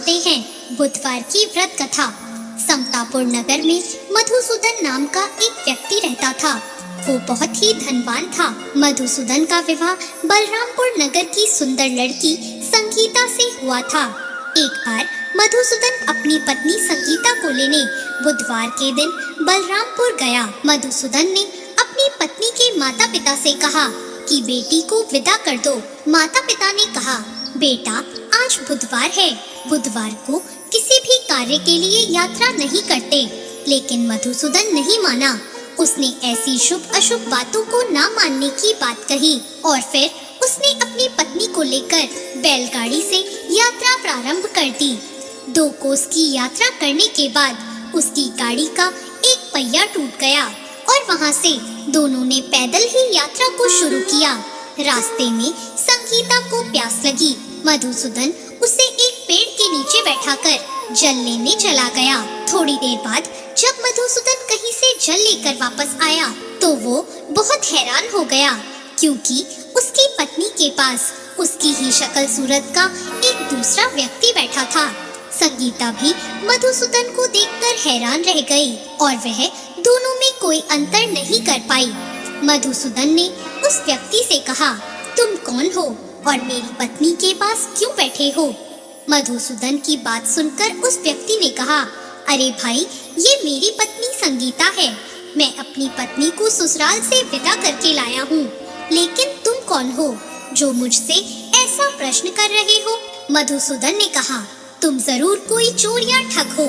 सुनते हैं बुधवार की व्रत कथा। समतापुर नगर में मधुसूदन नाम का एक व्यक्ति रहता था। वो बहुत ही धनवान था। मधुसूदन का विवाह बलरामपुर नगर की सुंदर लड़की संगीता से हुआ था। एक बार मधुसूदन अपनी पत्नी संगीता को लेने बुधवार के दिन बलरामपुर गया। मधुसूदन ने अपनी पत्नी के माता पिता से कहा कि बेटी को विदा कर दो। माता पिता ने कहा, बेटा आज बुधवार है, बुधवार को किसी भी कार्य के लिए यात्रा नहीं करते। लेकिन मधुसूदन नहीं माना। उसने ऐसी शुभ अशुभ बातों को ना मानने की बात कही और फिर उसने अपनी पत्नी को लेकर बैलगाड़ी से यात्रा प्रारंभ कर दी। 2 कोस की यात्रा करने के बाद उसकी गाड़ी का एक पहिया टूट गया और वहां से दोनों ने पैदल ही यात्रा को शुरू किया। रास्ते में संगीता को प्यास लगी। मधुसूदन उसे एक पेड़ के नीचे बैठाकर जल लेने चला गया। थोड़ी देर बाद जब मधुसूदन कहीं से जल लेकर वापस आया तो वो बहुत हैरान हो गया, क्योंकि उसकी पत्नी के पास उसकी ही शक्ल सूरत का एक दूसरा व्यक्ति बैठा था। संगीता भी मधुसूदन को देखकर हैरान रह गई और वह दोनों में कोई अंतर नहीं कर पाई। मधुसूदन ने उस व्यक्ति से कहा, तुम कौन हो और मेरी पत्नी के पास क्यों बैठे हो? मधुसूदन की बात सुनकर उस व्यक्ति ने कहा, अरे भाई, ये मेरी पत्नी संगीता है। मैं अपनी पत्नी को ससुराल से विदा करके लाया हूँ। लेकिन तुम कौन हो जो मुझसे ऐसा प्रश्न कर रहे हो? मधुसूदन ने कहा, तुम जरूर कोई चोर या ठग हो।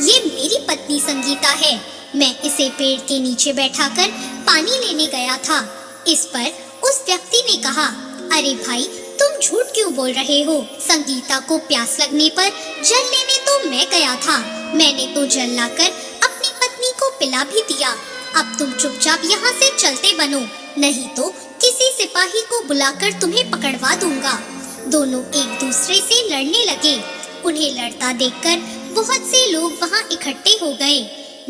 ये मेरी पत्नी संगीता है। मैं इसे पेड़ के नीचे बैठाकर पानी लेने गया था। इस पर उस व्यक्ति ने कहा, अरे भाई, तुम झूठ क्यों बोल रहे हो? संगीता को प्यास लगने पर जल लेने तो मैं गया था। मैंने तो जल लाकर अपनी पत्नी को पिला भी दिया। अब तुम चुपचाप यहाँ से चलते बनो, नहीं तो किसी सिपाही को बुलाकर तुम्हें पकड़वा दूंगा। दोनों एक दूसरे से लड़ने लगे। उन्हें लड़ता देखकर बहुत से लोग वहाँ इकट्ठे हो गए।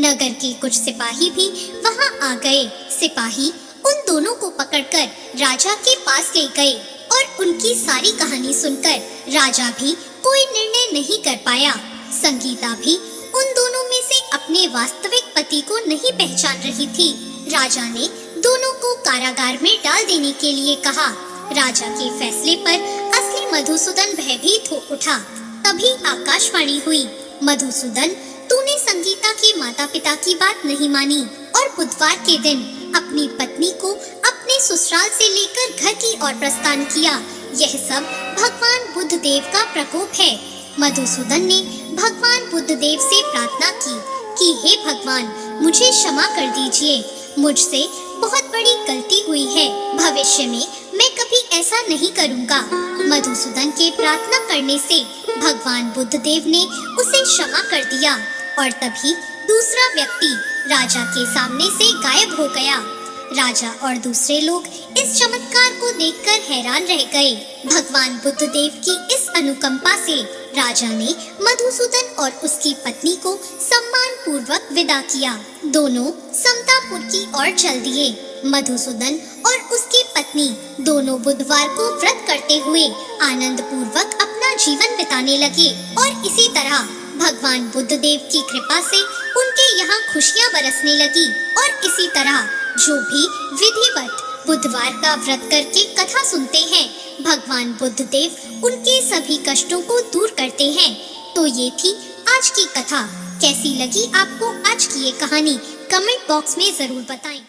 नगर के कुछ सिपाही भी वहाँ आ गए। सिपाही उन दोनों को पकड़कर राजा के पास ले गए और उनकी सारी कहानी सुनकर राजा भी कोई निर्णय नहीं कर पाया। संगीता भी उन दोनों में से अपने वास्तविक पति को नहीं पहचान रही थी। राजा ने दोनों को कारागार में डाल देने के लिए कहा। राजा के फैसले पर असली मधुसूदन भयभीत हो उठा। तभी आकाशवाणी हुई, मधुसूदन, तूने संगीता के माता पिता की बात नहीं मानी और बुधवार के दिन अपनी पत्नी को अपने ससुराल से लेकर घर की ओर प्रस्थान किया। यह सब भगवान बुद्ध देव का प्रकोप है। मधुसूदन ने भगवान बुद्ध देव से प्रार्थना की कि हे भगवान, मुझे क्षमा कर दीजिए। मुझसे बहुत बड़ी गलती हुई है। भविष्य में मैं कभी ऐसा नहीं करूँगा। मधुसूदन के प्रार्थना करने से भगवान बुद्ध देव ने उसे क्षमा कर दिया और तभी दूसरा व्यक्ति राजा के सामने से गायब हो गया। राजा और दूसरे लोग इस चमत्कार को देखकर हैरान रह गए। भगवान बुद्ध देव की इस अनुकंपा से राजा ने मधुसूदन और उसकी पत्नी को सम्मान पूर्वक विदा किया। दोनों समतापुर की ओर चल दिए। मधुसूदन और उसकी पत्नी दोनों बुधवार को व्रत करते हुए आनंद पूर्वक अपना जीवन बिताने लगे और इसी तरह भगवान बुद्ध देव की कृपा से उनके यहाँ खुशियाँ बरसने लगी। और इसी तरह जो भी विधिवत बुधवार का व्रत करके कथा सुनते हैं, भगवान बुद्ध देव उनके सभी कष्टों को दूर करते हैं। तो ये थी आज की कथा। कैसी लगी आपको आज की ये कहानी? कमेंट बॉक्स में जरूर बताएं।